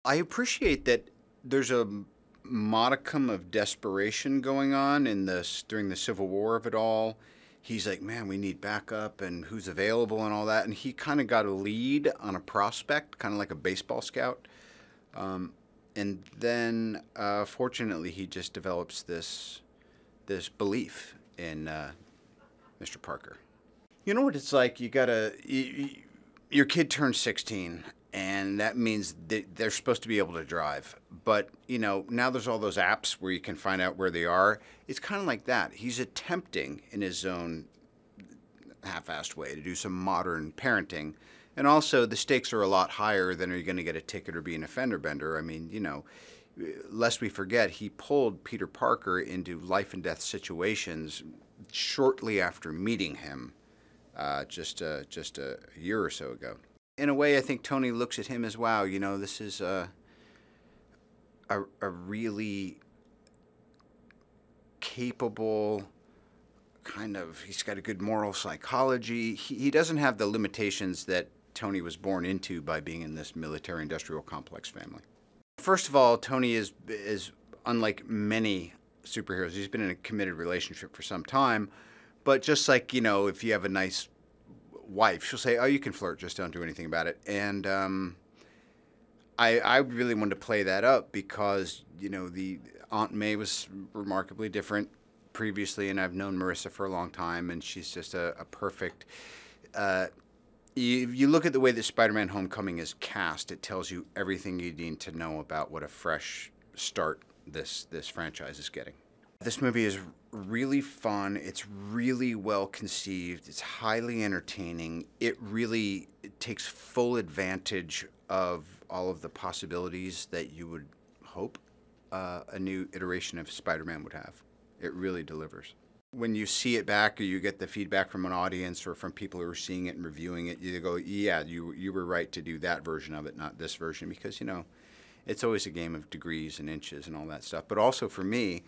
I appreciate that there's a modicum of desperation going on in this during the Civil War of it all. He's like, man, we need backup and who's available and all that. And he kind of got a lead on a prospect, kind of like a baseball scout. Um, and then, fortunately, he just develops this belief in Mr. Parker. You know what it's like? Your kid turns 16, and that means they're supposed to be able to drive. But, now there's all those apps where you can find out where they are. It's kind of like that. He's attempting in his own half-assed way to do some modern parenting. And also, the stakes are a lot higher than are you going to get a ticket or be an offender bender. I mean, lest we forget, he pulled Peter Parker into life and death situations shortly after meeting him just a year or so ago. In a way, I think Tony looks at him as, wow, this is a really capable he's got a good moral psychology. He doesn't have the limitations that Tony was born into by being in this military-industrial complex family. First of all, Tony is unlike many superheroes. He's been in a committed relationship for some time, but just like, if you have a nice wife, she'll say, oh, you can flirt, just don't do anything about it. And I really wanted to play that up because, the Aunt May was remarkably different previously, and I've known Marissa for a long time, and she's just a perfect... You look at the way that Spider-Man::Homecoming is cast, it tells you everything you need to know about what a fresh start this franchise is getting. This movie is really fun. It's really well conceived. It's highly entertaining. It really takes full advantage of all of the possibilities that you would hope a new iteration of Spider-Man would have. It really delivers. When you see it back or you get the feedback from an audience or from people who are seeing it and reviewing it, you go, yeah, you were right to do that version of it, not this version, because, it's always a game of degrees and inches and all that stuff. But also for me,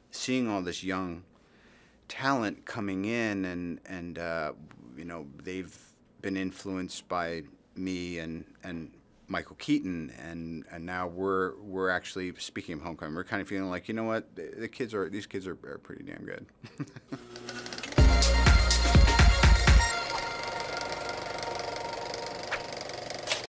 seeing all this young talent coming in and they've been influenced by me and Michael Keaton, and now we're actually, speaking of Homecoming, we're kind of feeling like, these kids are pretty damn good.